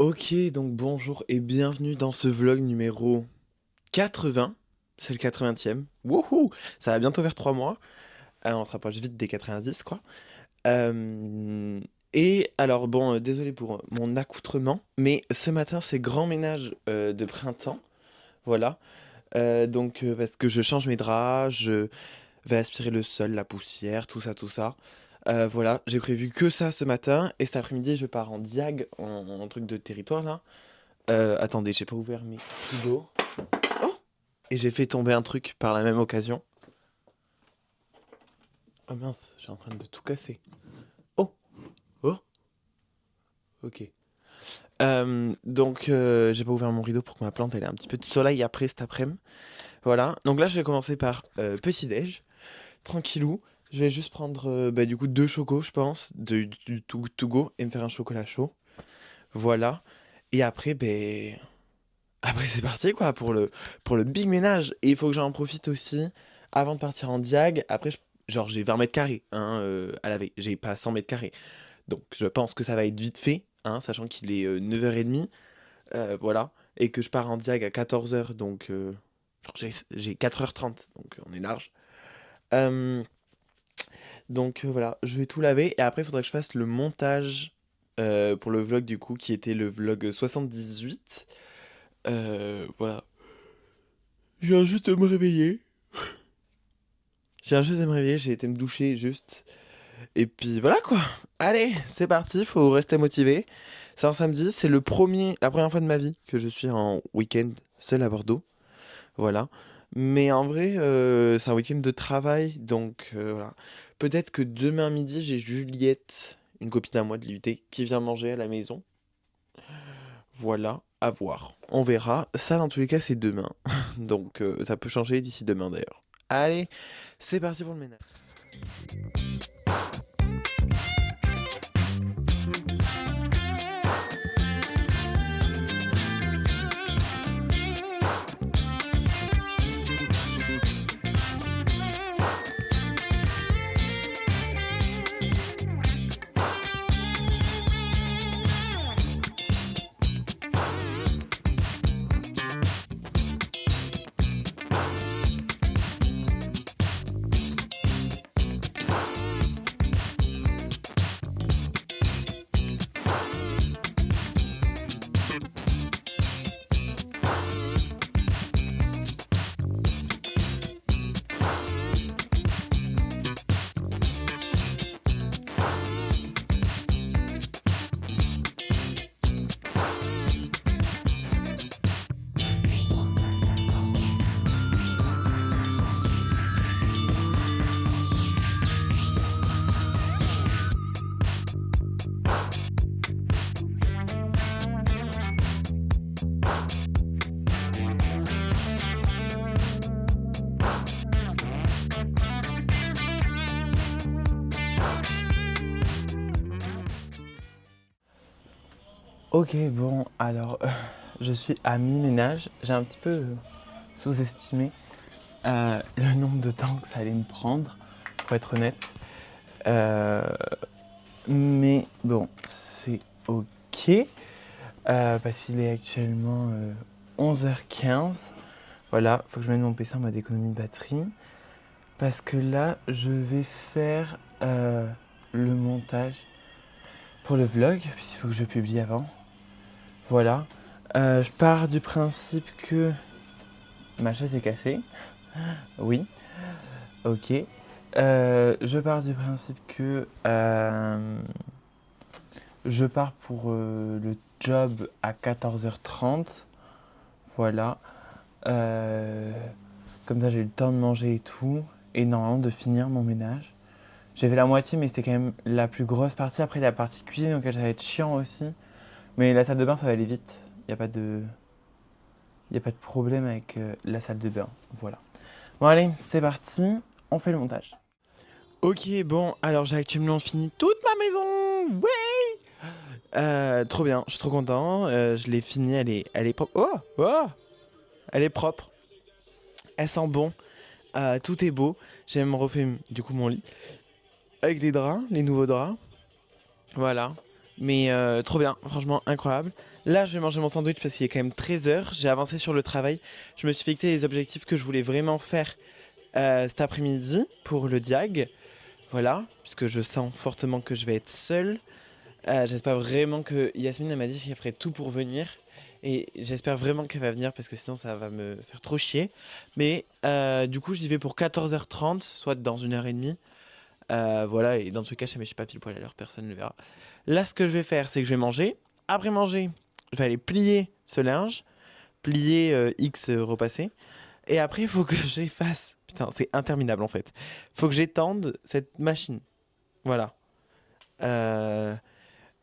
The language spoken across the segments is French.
Ok, donc bonjour et bienvenue dans ce vlog numéro 80. C'est le 80e. Wouhou! Ça va bientôt vers 3 mois. On se rapproche vite des 90, quoi. Et alors, bon, désolé pour mon accoutrement, mais ce matin, c'est grand ménage de printemps. Voilà. Parce que je change mes draps, je vais aspirer le sol, la poussière, tout ça, tout ça. Voilà, j'ai prévu que ça ce matin. Et cet après-midi, je pars en diag, en truc de territoire là. Attendez, j'ai pas ouvert mes rideaux. Oh! Et j'ai fait tomber un truc par la même occasion. Oh mince, j'ai en train de tout casser. Oh! Oh! Ok. J'ai pas ouvert mon rideau pour que ma plante elle ait un petit peu de soleil après cet après-midi. Voilà. Donc là, je vais commencer par petit-déj. Tranquillou. Je vais juste prendre du coup 2 chocos, je pense, du to go et me faire un chocolat chaud. Voilà. Et après, après, c'est parti, quoi, pour le big ménage. Et il faut que j'en profite aussi avant de partir en diag. Après, genre, j'ai 20 mètres carrés hein, à laver. J'ai pas 100 mètres carrés. Donc, je pense que ça va être vite fait, hein, sachant qu'il est 9h30. Voilà. Et que je pars en diag à 14h. Donc, genre, j'ai 4h30. Donc, on est large. Euh, voilà, je vais tout laver. Et après, il faudrait que je fasse le montage pour le vlog, du coup, qui était le vlog 78. Voilà. Je viens juste de me réveiller. Je viens juste de me réveiller, j'ai été me doucher juste. Et puis voilà quoi. Allez, c'est parti, faut rester motivé. C'est un samedi, c'est la première fois de ma vie que je suis en week-end seul à Bordeaux. Voilà. Mais en vrai, c'est un week-end de travail, donc voilà. Peut-être que demain midi, j'ai Juliette, une copine à moi de l'IUT, qui vient manger à la maison. Voilà, à voir. On verra. Ça, dans tous les cas, c'est demain. Donc, ça peut changer d'ici demain d'ailleurs. Allez, c'est parti pour le ménage. Ok, bon, alors, je suis à mi-ménage. J'ai un petit peu sous-estimé le nombre de temps que ça allait me prendre, pour être honnête. Euh, mais bon, c'est ok. Parce qu'il est actuellement 11h15. Voilà, faut que je mette mon PC en mode économie de batterie. Parce que là, je vais faire le montage pour le vlog, puisqu'il faut que je publie avant. Voilà. Je pars du principe que ma chaise est cassée. Oui. Ok. Je pars du principe que je pars pour le job à 14h30. Voilà. Comme ça, j'ai eu le temps de manger et tout. Et normalement, de finir mon ménage. J'ai fait la moitié, mais c'était quand même la plus grosse partie. Après, la partie cuisine, donc ça va être chiant aussi. Mais la salle de bain, ça va aller vite. Il n'y a pas de... Il n'y a pas de problème avec la salle de bain. Voilà. Bon, allez, c'est parti. On fait le montage. Ok, bon, alors j'ai actuellement fini toute ma maison. Ouais. Trop bien, je suis trop content. Je l'ai fini, elle est propre. Oh, oh, elle est propre. Elle sent bon. Tout est beau. J'ai même refait du coup mon lit avec les draps, les nouveaux draps. Voilà. Mais trop bien, franchement incroyable. Là, je vais manger mon sandwich parce qu'il est quand même 13h. J'ai avancé sur le travail. Je me suis fixé les objectifs que je voulais vraiment faire cet après-midi pour le diag. Voilà, puisque je sens fortement que je vais être seule. J'espère vraiment que Yasmine elle m'a dit qu'elle ferait tout pour venir. Et j'espère vraiment qu'elle va venir parce que sinon ça va me faire trop chier. Mais du coup, j'y vais pour 14h30, soit dans 1h30. Voilà, et dans tout cas, je ne suis pas pile poil à l'heure, personne ne le verra. Là, ce que je vais faire, c'est que je vais manger. Après manger, je vais aller plier ce linge, plier X repassé. Et après, il faut que j'efface. Putain, c'est interminable en fait. Il faut que j'étende cette machine. Voilà. Euh,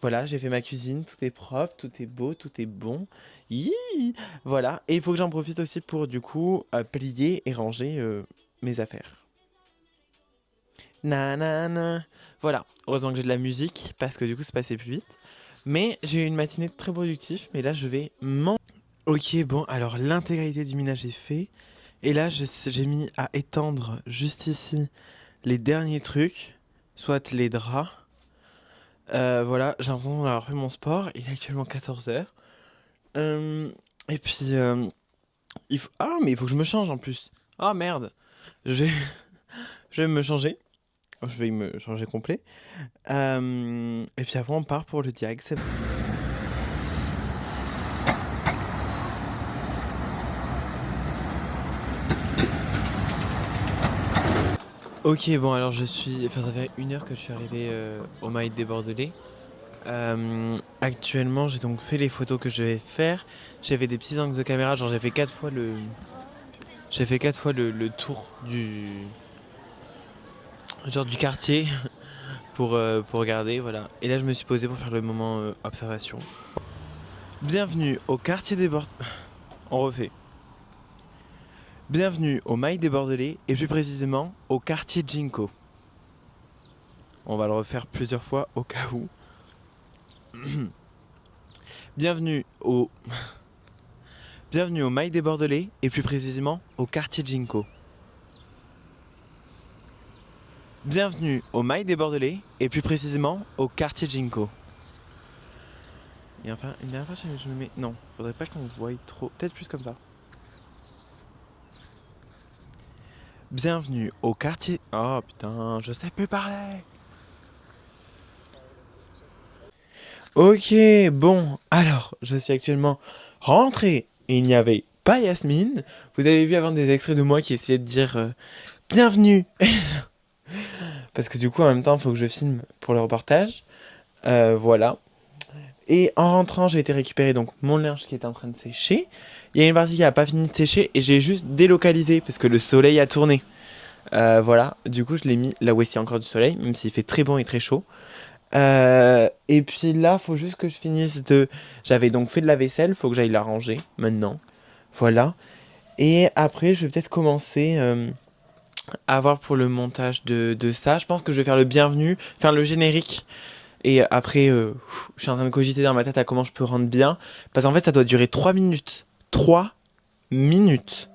voilà, j'ai fait ma cuisine, tout est propre, tout est beau, tout est bon. Hi. Voilà, et il faut que j'en profite aussi pour du coup plier et ranger mes affaires. Nanana. Voilà, heureusement que j'ai de la musique parce que du coup c'est passé plus vite. Mais j'ai eu une matinée très productive, mais là je vais manger. Ok, bon, alors l'intégralité du ménage est fait. Et là j'ai mis à étendre juste ici les derniers trucs, soit les draps. Voilà, j'ai l'impression d'avoir fait mon sport. Il est actuellement 14h. Et puis, mais il faut que je me change en plus. Ah merde. Je vais, je vais me changer. Je vais me changer complet. Et puis après, on part pour le diag. C'est bon. Ok, bon, alors Enfin, ça fait 1 heure que je suis arrivé au Maïs des Bordelais. Actuellement, j'ai donc fait les photos que je vais faire. J'ai fait des petits angles de caméra, genre j'ai fait 4 fois le. J'ai fait 4 fois le tour du quartier pour regarder, voilà. Et là, je me suis posé pour faire le moment observation. Bienvenue au quartier des Bordelais. On refait. Bienvenue au Mail des Bordelais et plus précisément au quartier Jinko. On va le refaire plusieurs fois au cas où. Bienvenue au Bienvenue au Mail des Bordelais et plus précisément au quartier Jinko. Bienvenue au Mail des Bordelais et plus précisément au quartier Jinko. Et enfin, une dernière fois, je me mets. Non, faudrait pas qu'on voie trop. Peut-être plus comme ça. Bienvenue au quartier. Oh putain, je sais plus parler. Ok, bon, alors, je suis actuellement rentré et il n'y avait pas Yasmine. Vous avez vu avant des extraits de moi qui essayaient de dire bienvenue. Parce que du coup, en même temps, il faut que je filme pour le reportage. Voilà. Et en rentrant, j'ai été récupérer donc mon linge qui est en train de sécher. Il y a une partie qui n'a pas fini de sécher et j'ai juste délocalisé parce que le soleil a tourné. Voilà, du coup, je l'ai mis là où il y a encore du soleil, même s'il fait très bon et très chaud. Et puis là, faut juste que je finisse de. J'avais donc fait de la vaisselle, faut que j'aille la ranger maintenant. Voilà. Et après, je vais peut-être commencer à voir pour le montage de ça. Je pense que je vais faire le bienvenu, faire le générique. Et après, je suis en train de cogiter dans ma tête à comment je peux rendre bien. Parce qu'en fait, ça doit durer 3 minutes. 3 minutes.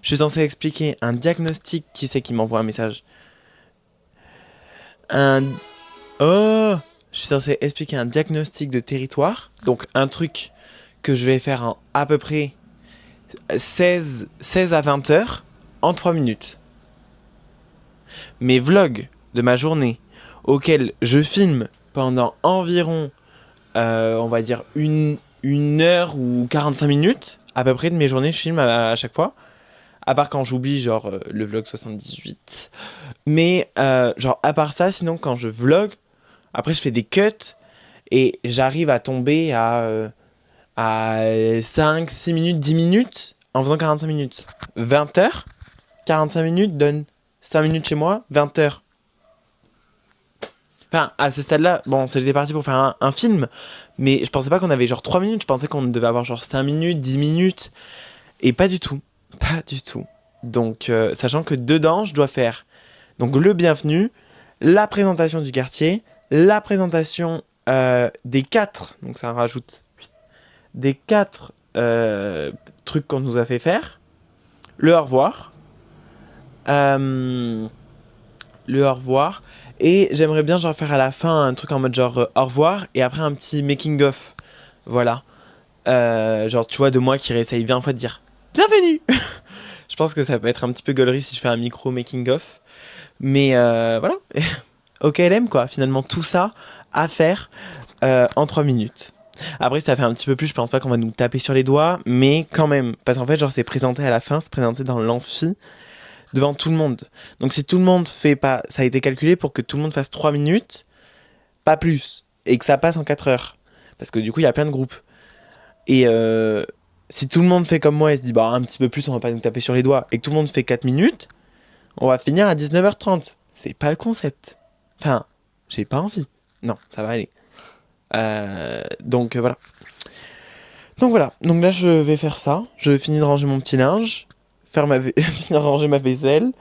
Je suis censé expliquer un diagnostic. Qui c'est qui m'envoie un message? Un. Oh! Je suis censé expliquer un diagnostic de territoire. Donc, un truc que je vais faire en à peu près 16 à 20 heures en 3 minutes. Mes vlogs de ma journée auxquels je filme pendant environ, on va dire, une heure ou 45 minutes, à peu près de mes journées, je filme à chaque fois. À part quand j'oublie, genre, le vlog 78. Mais, genre, à part ça, sinon, quand je vlog, après, je fais des cuts et j'arrive à tomber à 5, 6 minutes, 10 minutes en faisant 45 minutes. 20 heures, 45 minutes donne 5 minutes chez moi, 20 heures. Enfin, à ce stade-là, bon, c'était parti pour faire un film, mais je pensais pas qu'on avait genre 3 minutes, je pensais qu'on devait avoir genre 5 minutes, 10 minutes, et pas du tout. Pas du tout. Donc, sachant que dedans, je dois faire donc le bienvenu, la présentation du quartier, la présentation des 4, donc ça rajoute des 4 trucs qu'on nous a fait faire, le au revoir, Et j'aimerais bien genre faire à la fin un truc en mode genre au revoir et après un petit making of. Voilà. Genre tu vois de moi qui réessaye 20 fois de dire bienvenue. Je pense que ça peut être un petit peu gaulerie si je fais un micro making of. Mais voilà. Ok LM quoi. Finalement tout ça à faire en 3 minutes. Après ça fait un petit peu plus, je pense pas qu'on va nous taper sur les doigts. Mais quand même. Parce qu'en fait genre c'est présenté à la fin, c'est présenté dans l'amphi. Devant tout le monde. Donc si tout le monde fait pas... Ça a été calculé pour que tout le monde fasse 3 minutes, pas plus. Et que ça passe en 4 heures. Parce que du coup, il y a plein de groupes. Et si tout le monde fait comme moi et se dit, bah un petit peu plus, on va pas nous taper sur les doigts, et que tout le monde fait 4 minutes, on va finir à 19h30. C'est pas le concept. Enfin, j'ai pas envie. Non, ça va aller. Donc voilà. Donc voilà. Donc là, je vais faire ça. Je finis de ranger mon petit linge. Finir de ranger ma vaisselle.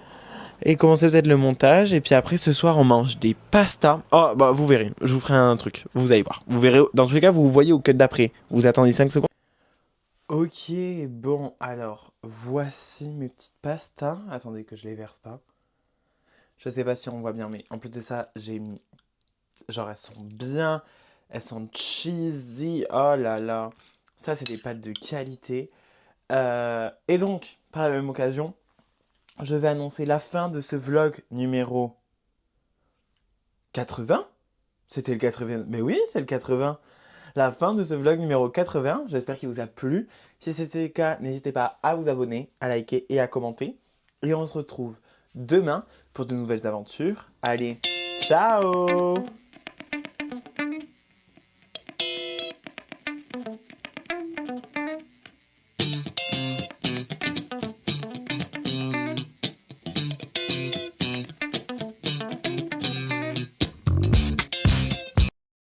Et commencer peut-être le montage. Et puis après, ce soir, on mange des pastas. Oh, bah, vous verrez. Je vous ferai un truc. Vous allez voir. Vous verrez. Dans tous les cas, vous voyez au cut d'après. Vous attendez 5 secondes. Ok, bon, alors, voici mes petites pastas. Attendez que je les verse pas. Je sais pas si on voit bien, mais en plus de ça, j'ai mis... Genre, elles sont bien... Elles sont cheesy. Oh là là. Ça, c'est des pâtes de qualité. Et donc, par la même occasion, je vais annoncer la fin de ce vlog numéro 80. C'était le 80. Mais oui, c'est le 80. La fin de ce vlog numéro 80. J'espère qu'il vous a plu. Si c'était le cas, n'hésitez pas à vous abonner, à liker et à commenter. Et on se retrouve demain pour de nouvelles aventures. Allez, ciao!